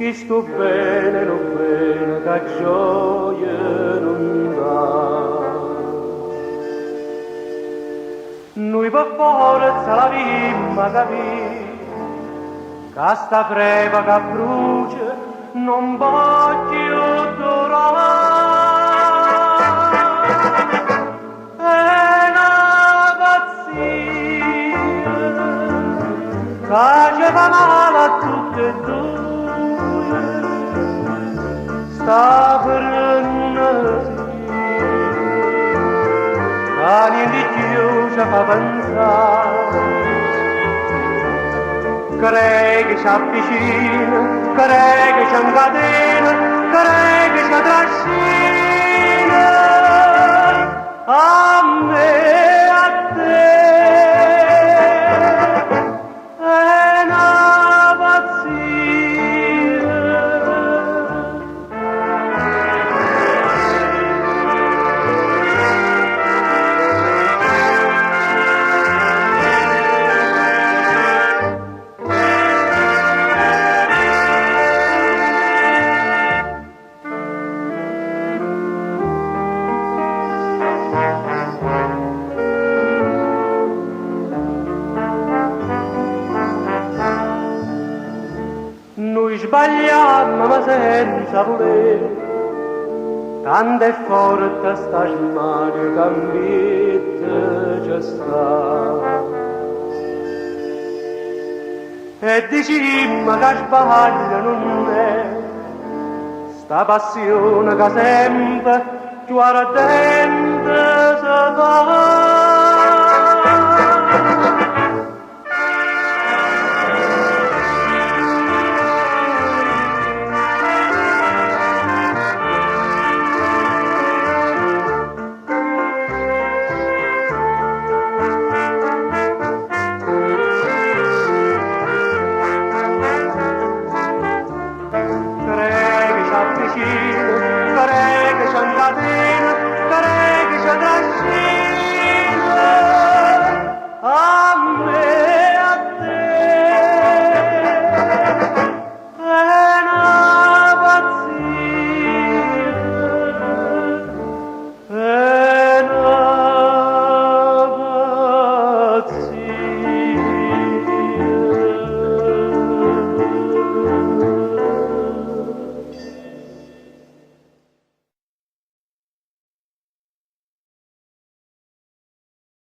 chi sto bene, lo bene, che gioia non dà. Noi per forza la vimma capì, che sta crepa che brucia non voglio durare. È una pazzia che ci fa male a tutte e due, sta frenesia che niente più ci fa pensare. Crei che ci avvicina, crei che ci incatena, crei che ci trascina a me e a te. È una pazzia. Noi sbagliamo ma senza volere, tanto è forte sta smania che ambiente ci sta. E dicimmo che sbaglio non è, sta passione che sempre più ardente si fa. Crei che ci avvicina, crei che ci incatena,